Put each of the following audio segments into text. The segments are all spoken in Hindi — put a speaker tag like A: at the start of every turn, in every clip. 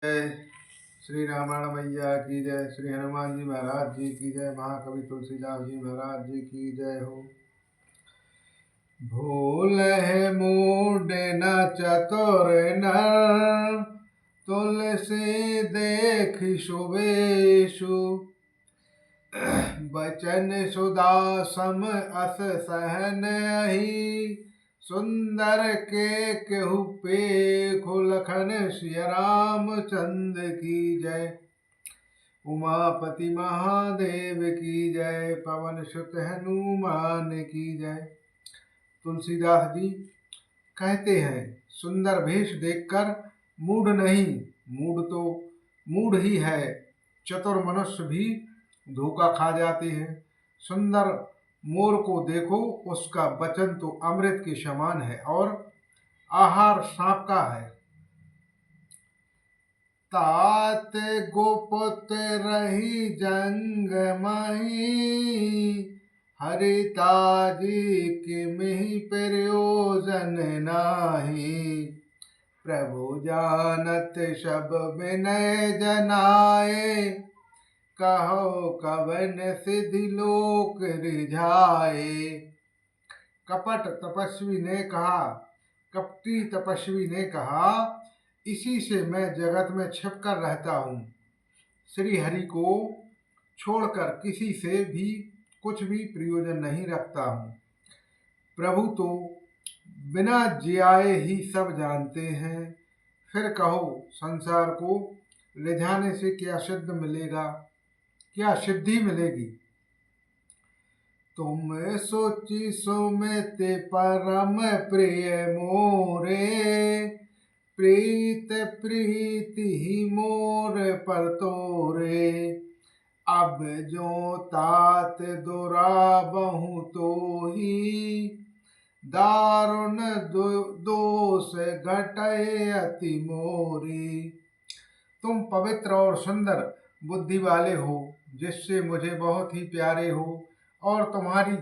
A: जय श्री रामायण मैया की जय। श्री हनुमान जी महाराज जी की जय। महाकवि तुलसीदास जी महाराज जी की जय हो। भूल है मूड न चतुर नर, तुलसी देख शुभेशु। बचन सुदासम अस सहन ही, सुंदर के केहू पेखु। लखन सिय राम चंद्र की जय। उमापति महादेव की जय। पवन सुत हनुमान की जय। तुलसीदास जी कहते हैं, सुंदर भेष देखकर मूढ़ नहीं, मूढ़ तो मूढ़ ही है, चतुर मनुष्य भी धोखा खा जाते हैं। सुंदर मोर को देखो, उसका वचन तो अमृत के समान है और आहार सांप का है। तात गुप्त रही जंग मही, हरिताजी की मिहि प्रयोजन नाही। प्रभु जानत सब विनय जनाए, कहो कवन सिद्धि लोक रिझाए। कपट तपस्वी ने कहा, कपटी तपस्वी ने कहा, इसी से मैं जगत में छिप कर रहता हूँ। श्री हरि को छोड़कर किसी से भी कुछ भी प्रयोजन नहीं रखता हूँ। प्रभु तो बिना जियाए ही सब जानते हैं। फिर कहो संसार को रिझाने से क्या सिद्ध मिलेगा, क्या सिद्धि मिलेगी। तुम सोची सुमित परम प्रिय मोरे, प्रीत प्रीति ही मोर पर तोरे। अब जो तात दुराबहु तो ही, दारुण दोष घटे अति मोरी। तुम पवित्र और सुंदर बुद्धि वाले हो, जिससे मुझे बहुत ही प्यारे हो, और तुम्हारी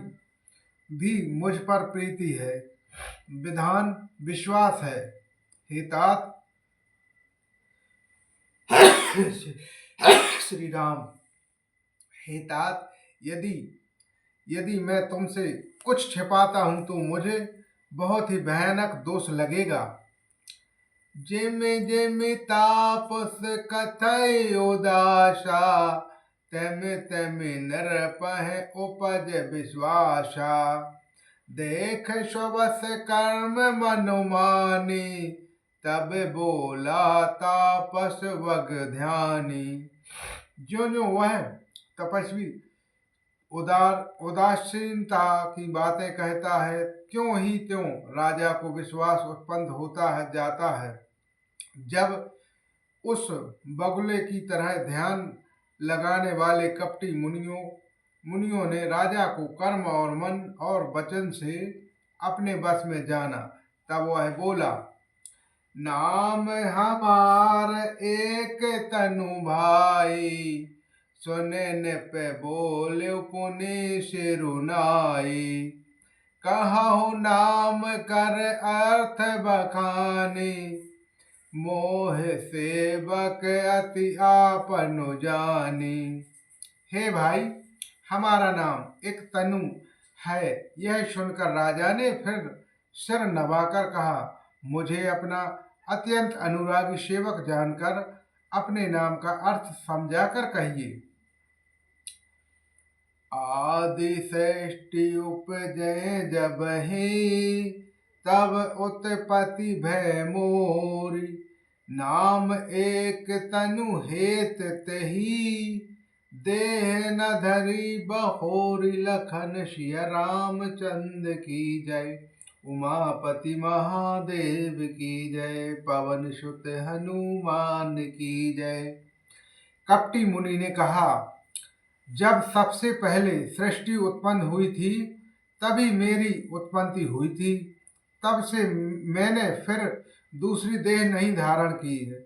A: भी मुझ पर प्रीति है, विधान विश्वास है। हे तात श्री राम, हे तात, यदि मैं तुमसे कुछ छिपाता हूं तो मुझे बहुत ही भयानक दोष लगेगा। जिम जिम तापस कथय उदासा, तम तम नरपह उपज विश्वासा। देख स्वस कर्म मनुमानी, तब बोला तापस वग ध्यानी। जो वह तपस्वी उदासीनता की बातें कहता है, क्यों ही त्यों राजा को विश्वास उत्पन्न होता है जाता है। जब उस बगुले की तरह ध्यान लगाने वाले कपटी मुनियों ने राजा को कर्म और मन और वचन से अपने बस में जाना, तब वह बोला, नाम हमार एक तनु भाई, सुने पे बोले पुनि सिरुनाई। कहु नाम कर अर्थ बखानी, मोह सेवक अति आपनु जानी। हे भाई, हमारा नाम एक तनु है। यह सुनकर राजा ने फिर सिर नवाकर कहा, मुझे अपना अत्यंत अनुरागी सेवक जानकर अपने नाम का अर्थ समझाकर कहिए। आदि सृष्टि उपजय जब ही, तब उत्पत्ति भय मोरी। नाम एक तनु हेत तही, देह न धरी बहोरी। लखन सिय रामचंद्र की जय। उमापति महादेव की जय। पवन सुत हनुमान की जय। कपटी मुनि ने कहा, जब सबसे पहले सृष्टि उत्पन्न हुई थी, तभी मेरी उत्पत्ति हुई थी। तब से मैंने फिर दूसरी देह नहीं धारण की है,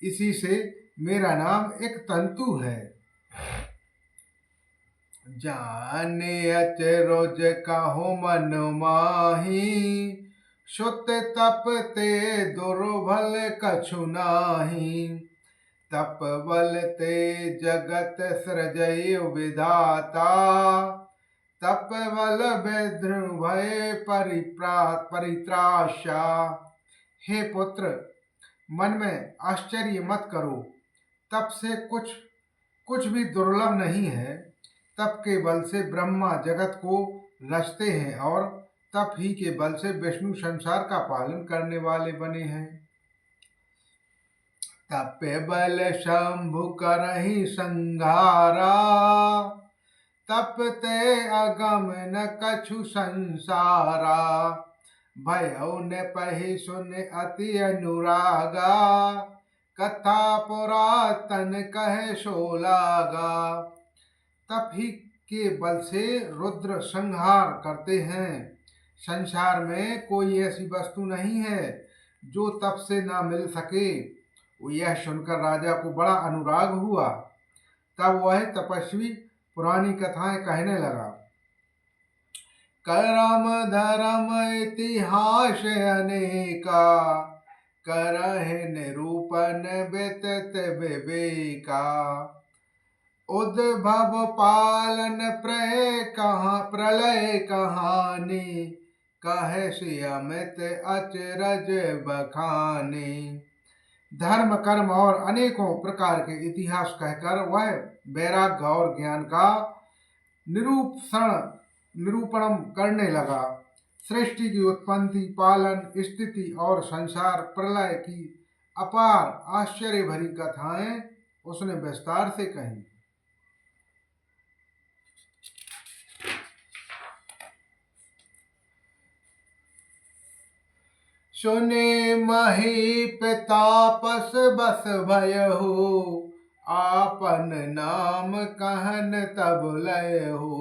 A: इसी से मेरा नाम एक तंतु है। जाने अचरज कहो मन माही, सुत तप ते दुर्बल कछु नाही। तप बल ते जगत सृजय विधाता, तप बल विद्रु भय परित्राशा। हे पुत्र, मन में आश्चर्य मत करो, तप से कुछ भी दुर्लभ नहीं है। तप के बल से ब्रह्मा जगत को रचते हैं और तप ही के बल से विष्णु संसार का पालन करने वाले बने हैं। तप बल शंभु करहि संघारा, तप ते अगम न कछु संसारा। भयउ न पहि सुन अति अनुरागा, कथा पुरातन कहे सो लागा। तप ही के बल से रुद्र संहार करते हैं। संसार में कोई ऐसी वस्तु नहीं है जो तप से ना मिल सके। यह सुनकर राजा को बड़ा अनुराग हुआ। तब वह तपस्वी पुरानी कथाएं कहने लगा। करम धर्म इतिहास अनेका, करहि निरूपण व्यतत विवेका। उद्भव पालन प्रलय कहानी, कहे से अमित अचरज बखाने। धर्म कर्म और अनेकों प्रकार के इतिहास कहकर वह वैराग्य और ज्ञान का निरूपण करने लगा। सृष्टि की उत्पत्ति, पालन, स्थिति और संसार प्रलय की अपार आश्चर्य भरी कथाएं उसने विस्तार से कही। सुने महीप तापस बस भयहु, आपन नाम कहन तब लयहु।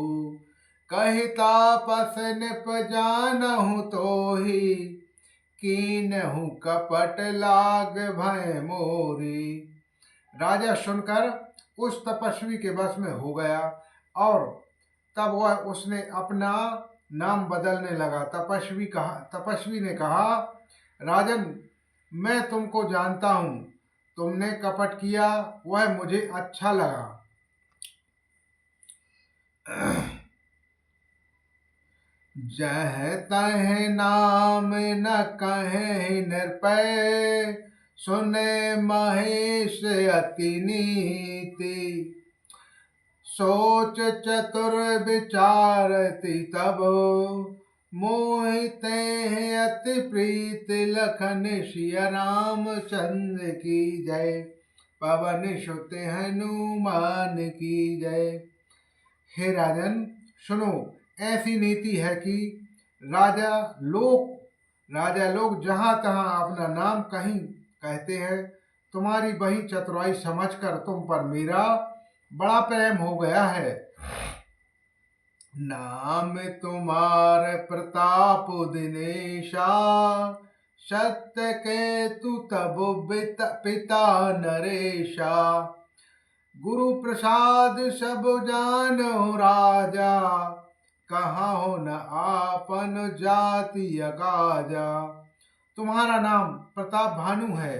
A: कहि तापस निप जानहु तोहि, कीनहु कपट लाग भय मोरी। राजा सुनकर उस तपस्वी के वश में हो गया और तब वह उसने अपना नाम बदलने लगा। तपस्वी ने कहा, राजन, मैं तुमको जानता हूँ, तुमने कपट किया वह मुझे अच्छा लगा। जह तह नाम न कहे निरपय, सुने महेश अति नीति। सोच चतुर विचारति तब, मोहिते अति प्रीत लखन सिय राम चंद्र की जय। पवन सुत हनुमान की जय। हे राजन, सुनो, ऐसी नीति है कि राजा लोग जहाँ तहाँ अपना नाम कहीं कहते हैं। तुम्हारी वही चतुराई समझकर तुम पर मेरा बड़ा प्रेम हो गया है। नाम तुम्हार प्रताप दिनेशा, सत्य के तु तब पिता नरेशा। गुरु प्रसाद सब जानो राजा, कहाँ हो न आपन जाति अकाजा। तुम्हारा नाम प्रताप भानु है।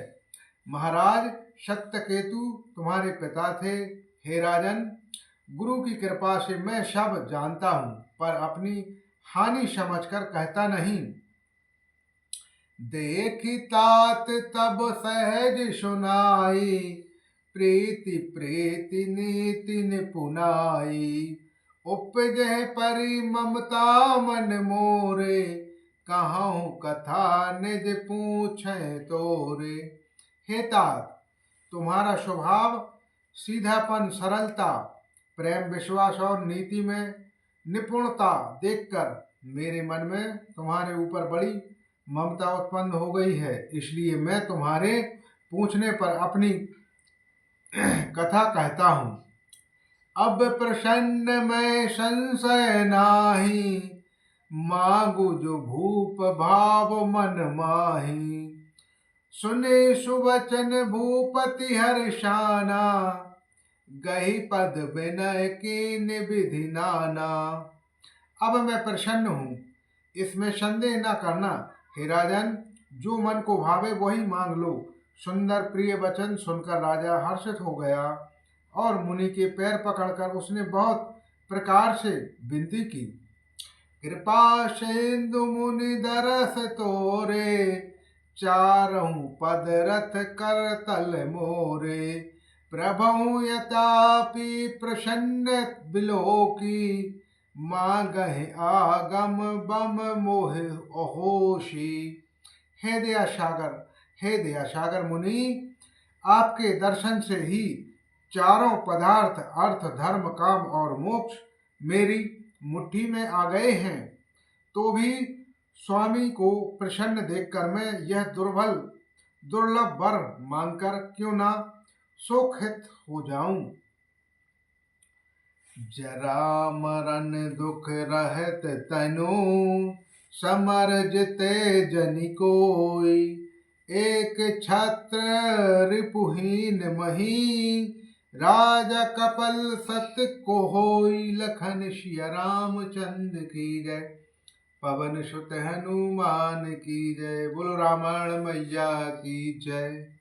A: महाराज सत्यकेतु तुम्हारे पिता थे। हे राजन, गुरु की कृपा से मैं सब जानता हूँ, पर अपनी हानि समझकर कहता नहीं। देखी तात तब सहज सुनाई, प्रीति प्रीति नीति निपुनाई। उपजह परि ममता मन मोरे, कहूँ कथा निज पूछे तोरे। हे तात, तुम्हारा स्वभाव सीधापन, सरलता, प्रेम, विश्वास और नीति में निपुणता देखकर मेरे मन में तुम्हारे ऊपर बड़ी ममता उत्पन्न हो गई है। इसलिए मैं तुम्हारे पूछने पर अपनी कथा कहता हूँ। अब प्रसन्न मैं संशय नाही, मांगू जो भूप भाव मन माही। सुने सुवचन भूपति हर्षाना, गही पद विनय कीन विधि नाना। अब मैं प्रसन्न हूँ, इसमें संदेह न करना। हे राजन, जो मन को भावे वही मांग लो। सुंदर प्रिय वचन सुनकर राजा हर्षित हो गया और मुनि के पैर पकड़कर उसने बहुत प्रकार से विनती की। कृपा सिंधु मुनि दरस तोरे, चारहु पद रथ कर तल मोरे। प्रभु यतापि प्रसन्न बिलोकी, मांगहि आगम बम मोह अहोशी। हे दया सागर मुनि, आपके दर्शन से ही चारों पदार्थ अर्थ धर्म काम और मोक्ष मेरी मुट्ठी में आ गए हैं। तो भी स्वामी को प्रसन्न देखकर मैं यह दुर्लभ वर मांगकर क्यों ना सुखित हो जाऊं। जरा मरण दुख रहत तनु, समर जिते जनि कोई। एक छत्र रिपुहीन मही, राजा कपल सत्य को होई। लखन सिया रामचंद्र की जय, पवन सुत हनुमान की जय। बोलो रामायण मैया की जय।